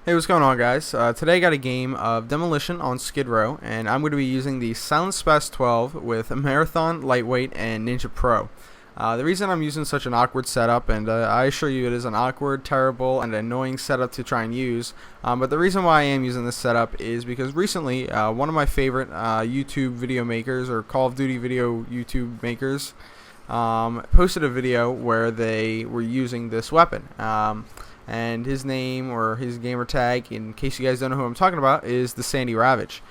Hey, what's going on, guys? Today I got a game of Demolition on Skid Row, and I'm going to be using the Silent SPAS-12 with Marathon, Lightweight, and Ninja Pro. The reason I'm using such an awkward setup, and I assure you it is an awkward, terrible, and annoying setup to try and use, but the reason why I am using this setup is because recently one of my favorite YouTube video makers, or Call of Duty video YouTube makers, posted a video where they were using this weapon. And his name, or his gamer tag, in case you guys don't know who I'm talking about, is the Sandy Ravage.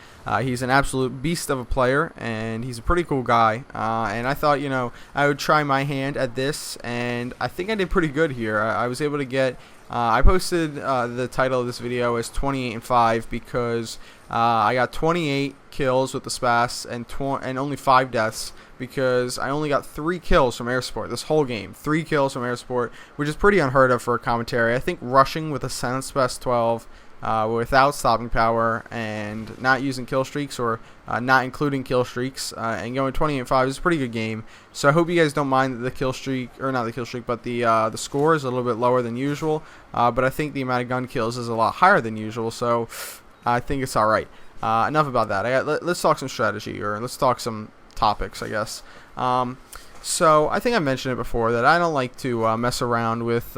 He's an absolute beast of a player, and he's a pretty cool guy. And I thought, I would try my hand at this, and I think I did pretty good here. I was able to get. I posted the title of this video as 28-5 because I got 28 kills with the SPAS and only 5 deaths, because I only got 3 kills from air support this whole game. 3 kills from air support, which is pretty unheard of for a commentary. I think rushing with a Silent SPAS-12 without stopping power and not using kill streaks, or not including kill streaks, and going 28-5 is a pretty good game. So I hope you guys don't mind the kill streak, or not the kill streak, but the score is a little bit lower than usual. But I think the amount of gun kills is a lot higher than usual, so I think it's alright. Enough about that. Let's talk some strategy, or let's talk some topics, I guess. So I think I mentioned it before that I don't like to mess around with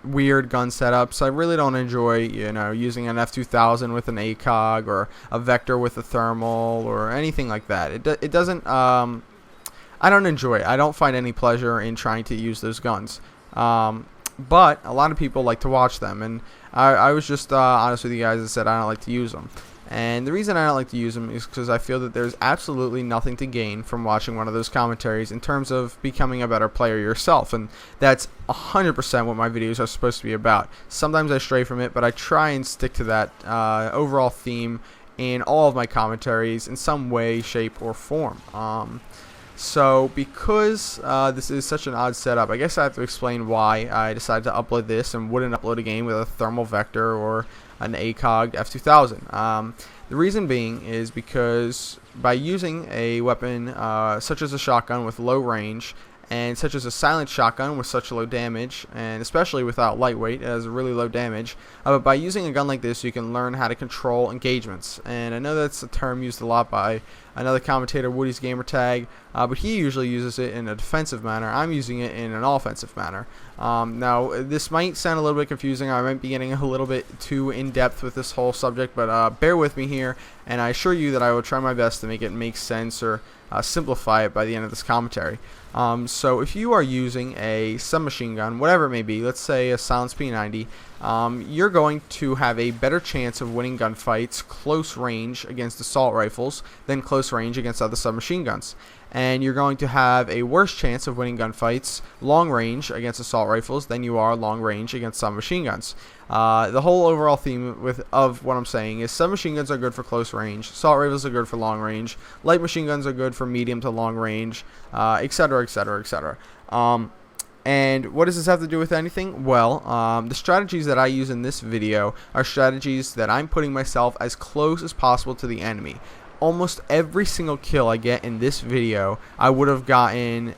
weird gun setups. I really don't enjoy, using an F2000 with an ACOG, or a Vector with a thermal, or anything like that. It doesn't. I don't enjoy it. I don't find any pleasure in trying to use those guns. But a lot of people like to watch them, and I was just honest with you guys and said I don't like to use them. And the reason I don't like to use them is because I feel that there's absolutely nothing to gain from watching one of those commentaries in terms of becoming a better player yourself. And that's 100% what my videos are supposed to be about. Sometimes I stray from it, but I try and stick to that overall theme in all of my commentaries in some way, shape, or form. So because this is such an odd setup, I guess I have to explain why I decided to upload this and wouldn't upload a game with a thermal Vector or an ACOG F2000. The reason being is because by using a weapon such as a shotgun with low range, and such as a silent shotgun with such low damage, and especially without lightweight, it has a really low damage. But by using a gun like this, you can learn how to control engagements. And I know that's a term used a lot by another commentator, Woody's Gamertag, but he usually uses it in a defensive manner. I'm using it in an offensive manner. Now, this might sound a little bit confusing. I might be getting a little bit too in-depth with this whole subject, but bear with me here, and I assure you that I will try my best to make it make sense, or simplify it by the end of this commentary. So if you are using a submachine gun, whatever it may be, let's say a Silence P90, you're going to have a better chance of winning gunfights close range against assault rifles than close range against other submachine guns. And you're going to have a worse chance of winning gunfights long range against assault rifles than you are long range against submachine guns. The whole overall theme of what I'm saying is submachine guns are good for close range, assault rifles are good for long range, light machine guns are good for medium to long range, etc., etc., etc. And what does this have to do with anything? Well, the strategies that I use in this video are strategies that I'm putting myself as close as possible to the enemy. Almost every single kill I get in this video, I would have gotten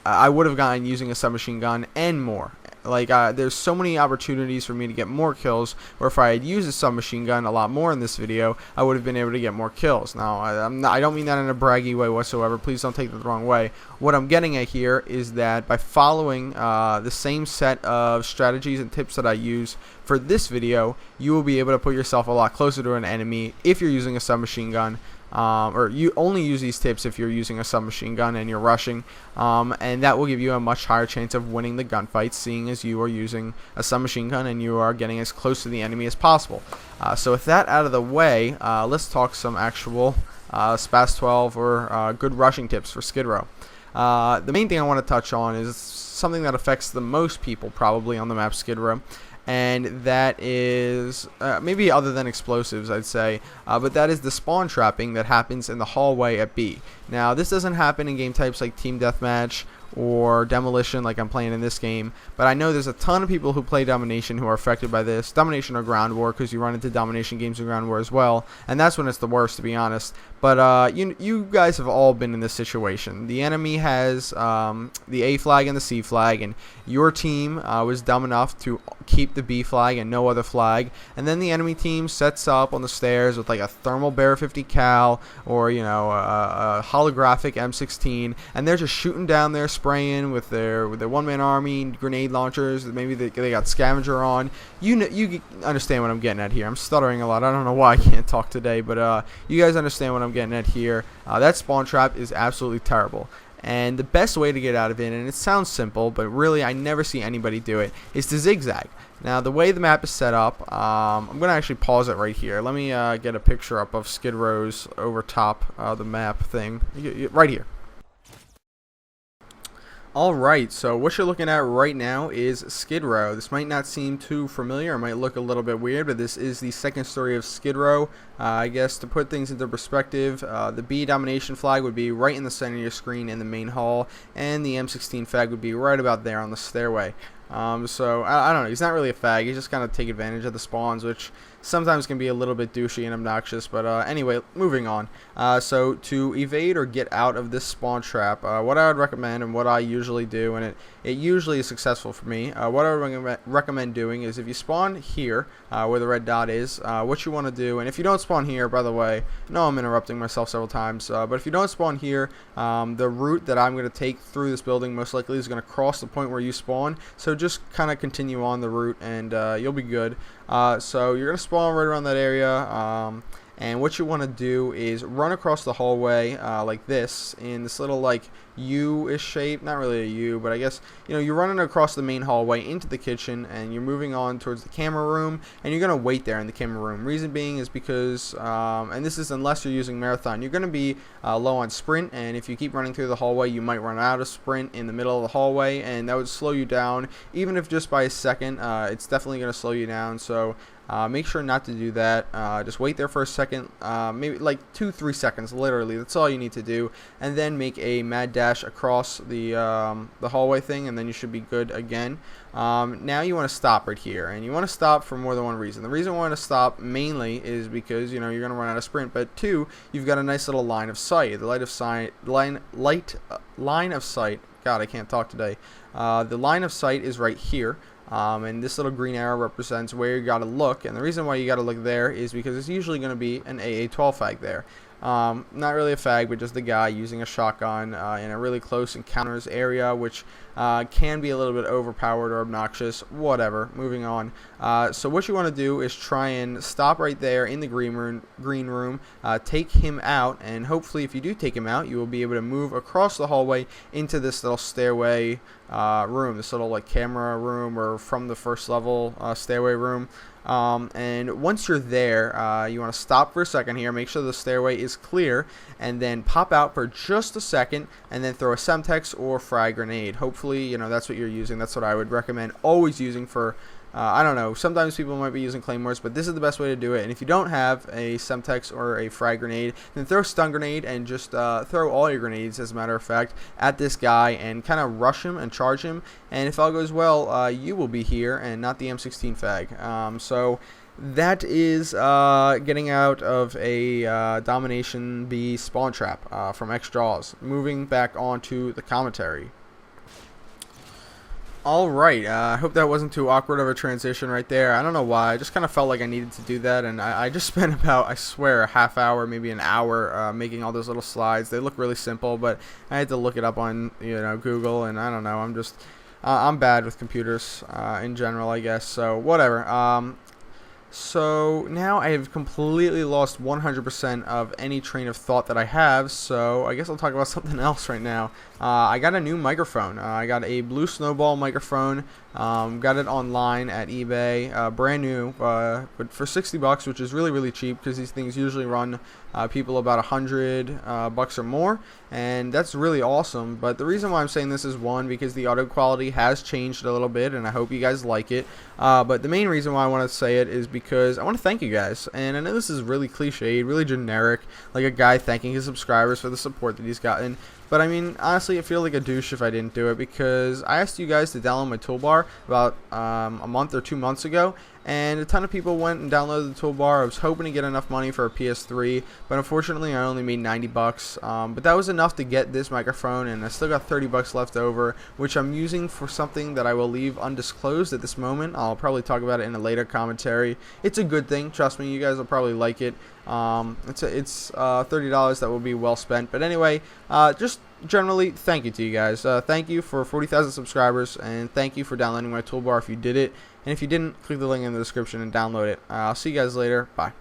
using a submachine gun and more. Like, there's so many opportunities for me to get more kills, or if I had used a submachine gun a lot more in this video, I would have been able to get more kills. Now, I don't mean that in a braggy way whatsoever. Please don't take that the wrong way. What I'm getting at here is that by following the same set of strategies and tips that I use for this video, you will be able to put yourself a lot closer to an enemy if you're using a submachine gun. Or you only use these tips if you're using a submachine gun and you're rushing, and that will give you a much higher chance of winning the gunfight, seeing as you are using a submachine gun and you are getting as close to the enemy as possible. So with that out of the way, let's talk some actual SPAS-12 or good rushing tips for Skid Row. The main thing I want to touch on is something that affects the most people probably on the map Skid Row, and that is maybe other than explosives, I'd say, but that is the spawn trapping that happens in the hallway at B. Now, this doesn't happen in game types like Team Deathmatch or Demolition like I'm playing in this game, but I know there's a ton of people who play Domination who are affected by this. Domination or Ground War, because you run into Domination games in Ground War as well, and that's when it's the worst, to be honest. But you guys have all been in this situation. The enemy has the A flag and the C flag, and your team was dumb enough to keep the B flag and no other flag. And then the enemy team sets up on the stairs with like a thermal Bear 50 cal or a holographic M16, and they're just shooting down there, spraying with their one-man army, grenade launchers. Maybe they got scavenger on. You understand what I'm getting at here. I'm stuttering a lot. I don't know why I can't talk today, but you guys understand what I'm getting at here. That spawn trap is absolutely terrible. And the best way to get out of it, and it sounds simple, but really I never see anybody do it, is to zigzag. Now, the way the map is set up, I'm going to actually pause it right here. Let me get a picture up of Skid Row's over top the map thing. Right here. Alright, so what you're looking at right now is Skid Row. This might not seem too familiar, it might look a little bit weird, but this is the second story of Skid Row. I guess to put things into perspective, the B domination flag would be right in the center of your screen in the main hall, and the M16 flag would be right about there on the stairway. So I don't know, he's not really a fag, he's just kind of take advantage of the spawns, which sometimes can be a little bit douchey and obnoxious, but anyway, moving on. So to evade or get out of this spawn trap, what I would recommend and what I usually do, and it usually is successful for me, what I would recommend doing is if you spawn here, where the red dot is, what you want to do, and if you don't spawn here, by the way, no, I'm interrupting myself several times, but if you don't spawn here, the route that I'm going to take through this building most likely is going to cross the point where you spawn, so just kind of continue on the route and you'll be good. So you're going to spawn right around that area, and what you want to do is run across the hallway like this, in this little like U-ish shape, not really a U, but I guess you're running across the main hallway into the kitchen, and you're moving on towards the camera room, and you're going to wait there in the camera room. Reason being is because, and this is unless you're using Marathon, you're going to be low on sprint, and if you keep running through the hallway, you might run out of sprint in the middle of the hallway, and that would slow you down, even if just by a second. It's definitely going to slow you down, so make sure not to do that. Just wait there for a second, maybe like 2-3 seconds, literally. That's all you need to do, and then make a mad dash across the hallway thing, and then you should be good again. Now you want to stop right here, and you want to stop for more than one reason. The reason I want to stop mainly is because you're going to run out of sprint, but two, you've got a nice little line of sight. The line of sight. God, I can't talk today. The line of sight is right here. And this little green arrow represents where you gotta look, and the reason why you gotta look there is because it's usually going to be an AA-12 fag there. Not really a fag, but just the guy using a shotgun in a really close encounters area, which can be a little bit overpowered or obnoxious. Whatever. Moving on. So what you want to do is try and stop right there in the green room, take him out, and hopefully if you do take him out, you will be able to move across the hallway into this little stairway room, this little like camera room, or from the first level stairway room. And once you're there, you want to stop for a second here, make sure the stairway is clear, and then pop out for just a second, and then throw a Semtex or frag grenade. Hopefully, that's what you're using. That's what I would recommend always using for, I don't know, sometimes people might be using claymores, but this is the best way to do it. And if you don't have a Semtex or a frag grenade, then throw a stun grenade and just throw all your grenades, as a matter of fact, at this guy and kind of rush him and charge him. And if all goes well, you will be here and not the M16 fag. So that is getting out of a Domination B spawn trap from xJawz. Moving back on to the commentary. Alright, I hope that wasn't too awkward of a transition right there. I don't know why, I just kind of felt like I needed to do that, and I just spent about, I swear, a half hour, maybe an hour making all those little slides. They look really simple, but I had to look it up on Google, and I don't know, I'm bad with computers in general, I guess, so whatever. So now I have completely lost 100% of any train of thought that I have, so I guess I'll talk about something else right now. I got a new microphone. I got a Blue Snowball microphone. Got it online at eBay, brand new, but for $60, which is really cheap, because these things usually run people about $100 or more, and that's really awesome. But the reason why I'm saying this is, one, because the audio quality has changed a little bit, and I hope you guys like it. But the main reason why I want to say it is because I want to thank you guys, and I know this is really cliched, really generic, like a guy thanking his subscribers for the support that he's gotten. But I mean, honestly, I feel like a douche if I didn't do it, because I asked you guys to download my toolbar about a month or 2 months ago, and a ton of people went and downloaded the toolbar. I was hoping to get enough money for a PS3, but unfortunately I only made 90 bucks. But that was enough to get this microphone, and I still got 30 bucks left over, which I'm using for something that I will leave undisclosed at this moment. I'll probably talk about it in a later commentary. It's a good thing, trust me, you guys will probably like it. It's $30 that will be well spent. But anyway, just generally, thank you to you guys. Thank you for 40,000 subscribers, and thank you for downloading my toolbar if you did it. And if you didn't, click the link in the description and download it. I'll see you guys later. Bye.